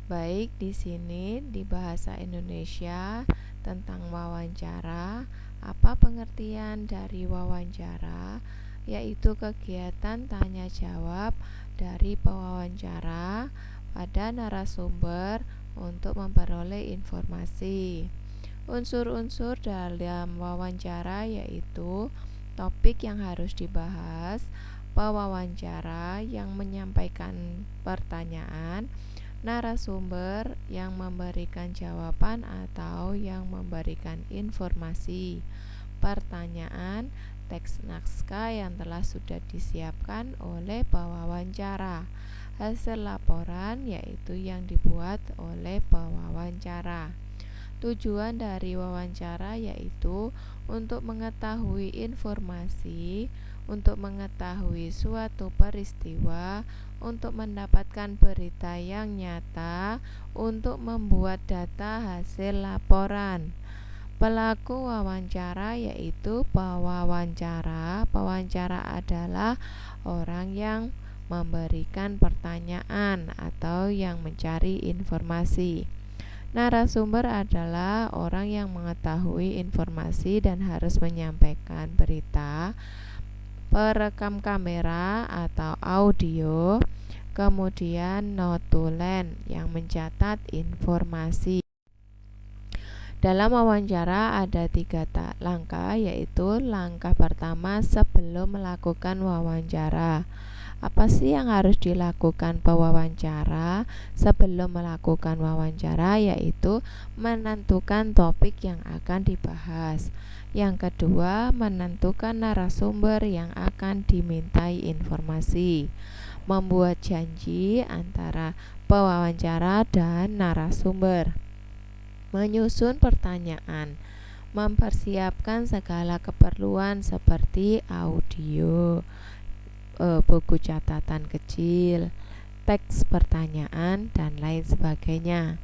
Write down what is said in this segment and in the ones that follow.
Baik, di sini di bahasa Indonesia tentang wawancara. Apa pengertian dari wawancara? Yaitu kegiatan tanya jawab dari pewawancara pada narasumber untuk memperoleh informasi. Unsur-unsur dalam wawancara yaitu topik yang harus dibahas, pewawancara yang menyampaikan pertanyaan, narasumber yang memberikan jawaban atau yang memberikan informasi, pertanyaan, teks naskah yang telah sudah disiapkan oleh pewawancara, hasil laporan yaitu yang dibuat oleh pewawancara. Tujuan dari wawancara yaitu untuk mengetahui informasi, untuk mengetahui suatu peristiwa, untuk mendapatkan berita yang nyata, untuk membuat data hasil laporan. Pelaku wawancara yaitu pewawancara. Pewawancara adalah orang yang memberikan pertanyaan atau yang mencari informasi. Narasumber adalah orang yang mengetahui informasi dan harus menyampaikan berita, perekam kamera atau audio, kemudian notulen yang mencatat informasi. Dalam wawancara ada 3 langkah, yaitu langkah pertama sebelum melakukan wawancara. Apa sih yang harus dilakukan pewawancara sebelum melakukan wawancara? Yaitu menentukan topik yang akan dibahas. Yang kedua, menentukan narasumber yang akan dimintai informasi. Membuat janji antara pewawancara dan narasumber. Menyusun pertanyaan. Mempersiapkan segala keperluan seperti audio, buku catatan kecil, teks pertanyaan, dan lain sebagainya.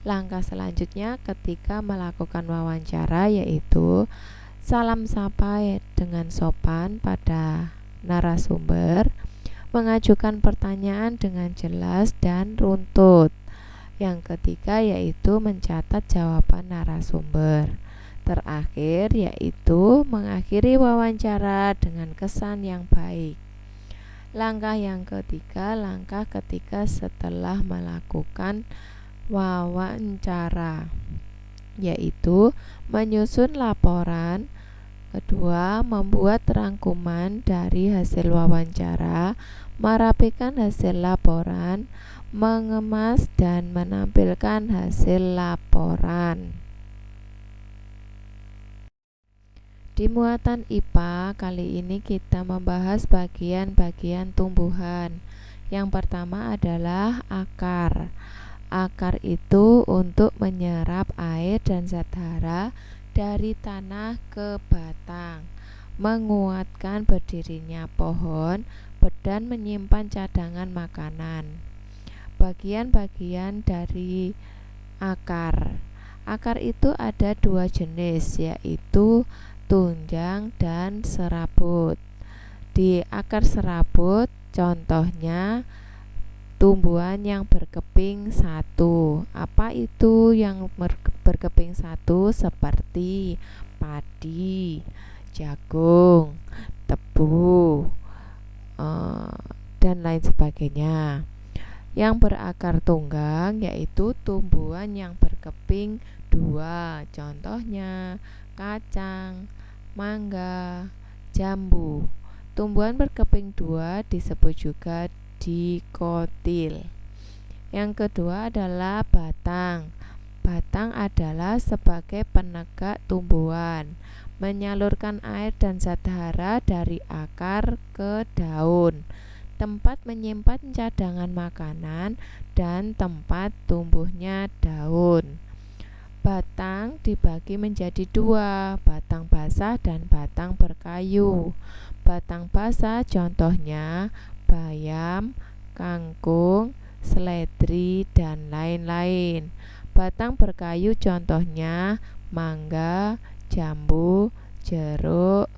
Langkah selanjutnya ketika melakukan wawancara yaitu salam sapa dengan sopan pada narasumber, mengajukan pertanyaan dengan jelas dan runtut. Yang ketiga yaitu mencatat jawaban narasumber. Terakhir yaitu mengakhiri wawancara dengan kesan yang baik. Langkah yang ketiga, langkah ketika setelah melakukan wawancara, yaitu menyusun laporan. Kedua, membuat rangkuman dari hasil wawancara, merapikan hasil laporan, mengemas dan menampilkan hasil laporan. Di muatan IPA kali ini kita membahas bagian-bagian tumbuhan. Yang pertama adalah akar. Akar itu untuk menyerap air dan zat hara dari tanah ke batang, menguatkan berdirinya pohon, dan menyimpan cadangan makanan. Bagian-bagian dari akar. Akar itu ada 2 jenis, yaitu tunjang dan serabut. Di akar serabut contohnya tumbuhan yang berkeping satu. Apa itu yang berkeping satu? Seperti padi, jagung, tebu, dan lain sebagainya. Yang berakar tunggang yaitu tumbuhan yang berkeping 2. Contohnya kacang, mangga, jambu. Tumbuhan berkeping 2 disebut juga dikotil. Yang kedua adalah batang. Batang adalah sebagai penegak tumbuhan, menyalurkan air dan zat hara dari akar ke daun, tempat menyimpan cadangan makanan, dan tempat tumbuhnya daun. Batang dibagi menjadi 2, batang basah dan batang berkayu. Batang basah contohnya bayam, kangkung, seledri, dan lain-lain. Batang berkayu contohnya mangga, jambu, jeruk,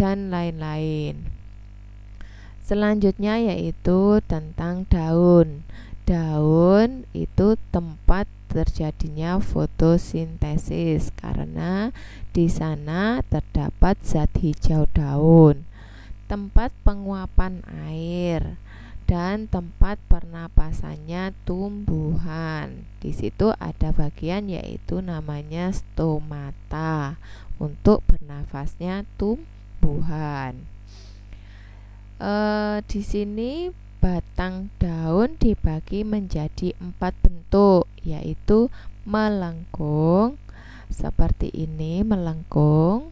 dan lain-lain. Selanjutnya yaitu tentang daun. Daun itu tempat terjadinya fotosintesis karena di sana terdapat zat hijau daun, tempat penguapan air, dan tempat pernapasannya tumbuhan. Di situ ada bagian yaitu namanya stomata untuk bernafasnya tumbuhan. Di sini batang daun dibagi menjadi 4 bentuk, yaitu melengkung seperti ini, melengkung,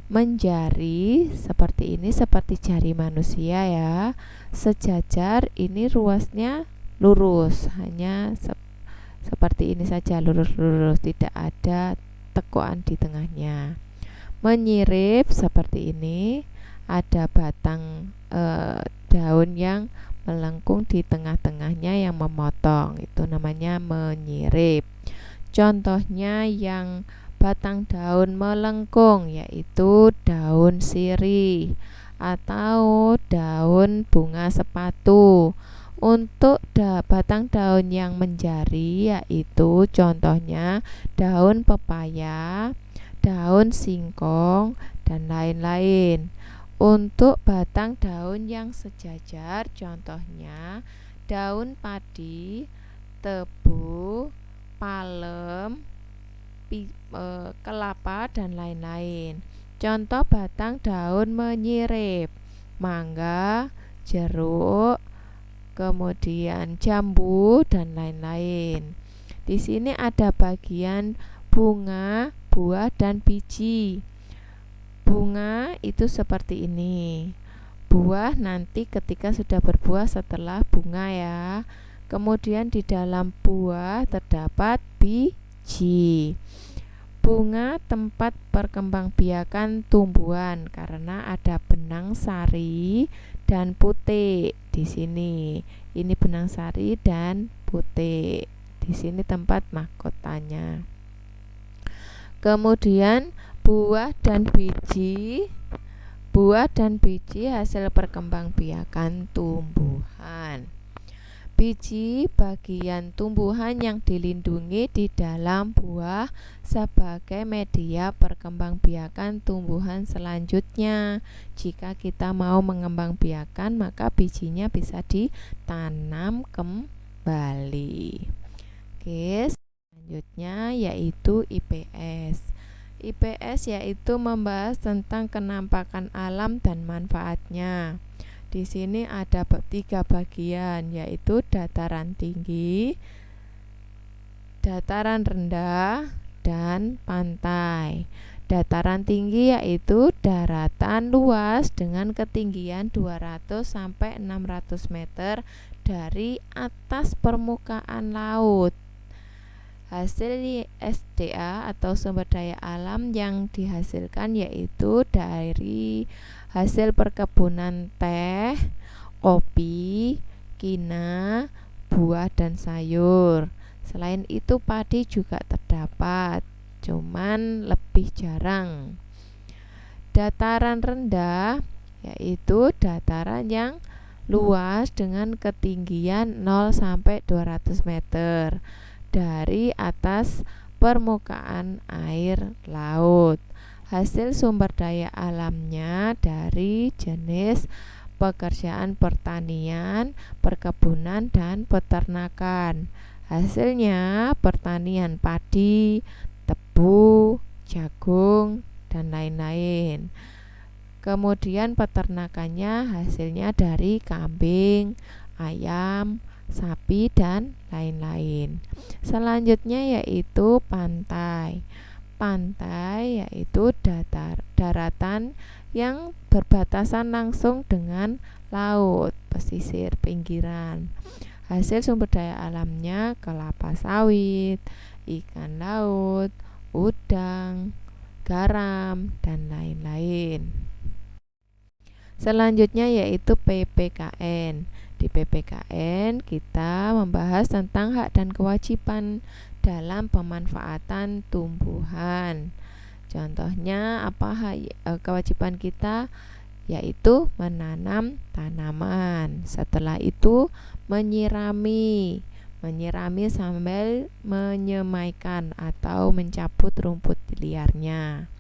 menjari seperti ini, seperti jari manusia ya, sejajar, ini ruasnya lurus, hanya seperti ini saja, lurus-lurus, tidak ada tekuan di tengahnya. Menyirip seperti ini, ada batang daun yang melengkung di tengah-tengahnya yang memotong, itu namanya menyirip. Contohnya yang batang daun melengkung yaitu daun sirih atau daun bunga sepatu. Untuk batang daun yang menjari yaitu contohnya daun pepaya, daun singkong, dan lain-lain. Untuk batang daun yang sejajar contohnya daun padi, tebu, palem, kelapa, dan lain-lain. Contoh batang daun menyirip: mangga, jeruk, kemudian jambu, dan lain-lain. Di sini ada bagian bunga, buah, dan biji. Bunga itu seperti ini. Buah nanti ketika sudah berbuah setelah bunga ya. Kemudian di dalam buah terdapat biji. Bunga tempat perkembangbiakan tumbuhan karena ada benang sari dan putik di sini. Ini benang sari dan putik. Di sini tempat mahkotanya. Kemudian buah dan biji hasil perkembangbiakan tumbuhan. Biji bagian tumbuhan yang dilindungi di dalam buah sebagai media perkembangbiakan tumbuhan selanjutnya. Jika kita mau mengembangbiakan, maka bijinya bisa ditanam kembali. Oke, selanjutnya yaitu IPS. IPS yaitu membahas tentang kenampakan alam dan manfaatnya. Di sini ada 3 bagian, yaitu dataran tinggi, dataran rendah, dan pantai. Dataran tinggi yaitu daratan luas dengan ketinggian 200 sampai 600 meter dari atas permukaan laut. Hasil SDA atau sumber daya alam yang dihasilkan yaitu dari hasil perkebunan teh, kopi, kina, buah, dan sayur. Selain itu padi juga terdapat, cuman lebih jarang. Dataran rendah yaitu dataran yang luas dengan ketinggian 0 sampai 200 meter dari atas permukaan air laut. Hasil sumber daya alamnya dari jenis pekerjaan pertanian, perkebunan, dan peternakan. Hasilnya pertanian padi, tebu, jagung, dan lain-lain. Kemudian peternakannya hasilnya dari kambing, ayam, sapi, dan lain-lain. Selanjutnya yaitu pantai. Pantai yaitu daratan yang berbatasan langsung dengan laut, pesisir pinggiran. Hasil sumber daya alamnya kelapa sawit, ikan laut, udang, garam, dan lain-lain. Selanjutnya yaitu PPKN. Di PPKN kita membahas tentang hak dan kewajiban dalam pemanfaatan tumbuhan. Contohnya apa kewajiban kita? yaitu menanam tanaman. Setelah itu menyirami sambil menyemaikan atau mencabut rumput liarnya.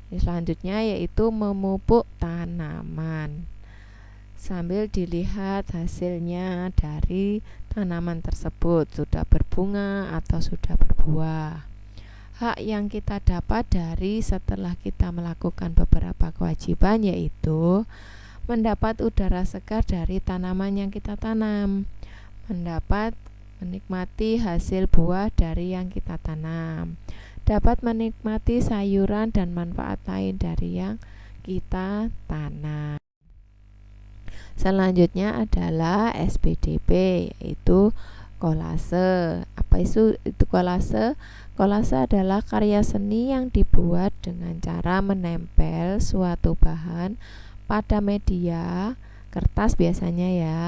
Selanjutnya yaitu memupuk tanaman sambil dilihat hasilnya dari tanaman tersebut sudah berbunga atau sudah berbuah. Hak yang kita dapat dari setelah kita melakukan beberapa kewajiban yaitu mendapat udara segar dari tanaman yang kita tanam, menikmati hasil buah dari yang kita tanam, dapat menikmati sayuran dan manfaat lain dari yang kita tanam. Selanjutnya adalah SPDP, yaitu kolase. Apa itu kolase? Kolase adalah karya seni yang dibuat dengan cara menempel suatu bahan pada media, kertas biasanya ya,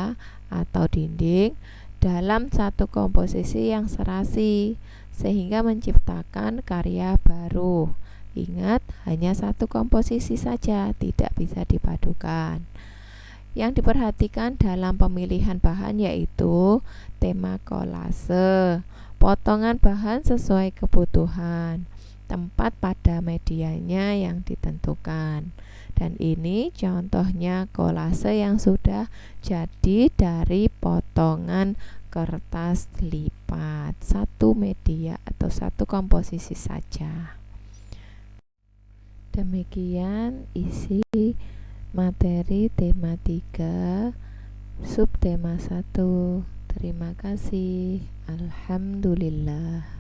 atau dinding dalam satu komposisi yang serasi sehingga menciptakan karya baru. Ingat, hanya satu komposisi saja, tidak bisa dipadukan. Yang diperhatikan dalam pemilihan bahan yaitu tema kolase, potongan bahan sesuai kebutuhan, tempat pada medianya yang ditentukan. Dan ini contohnya kolase yang sudah jadi dari potongan kertas lipat, satu media atau satu komposisi saja. Demikian isi materi tema 3 subtema 1. Terima kasih. Alhamdulillah.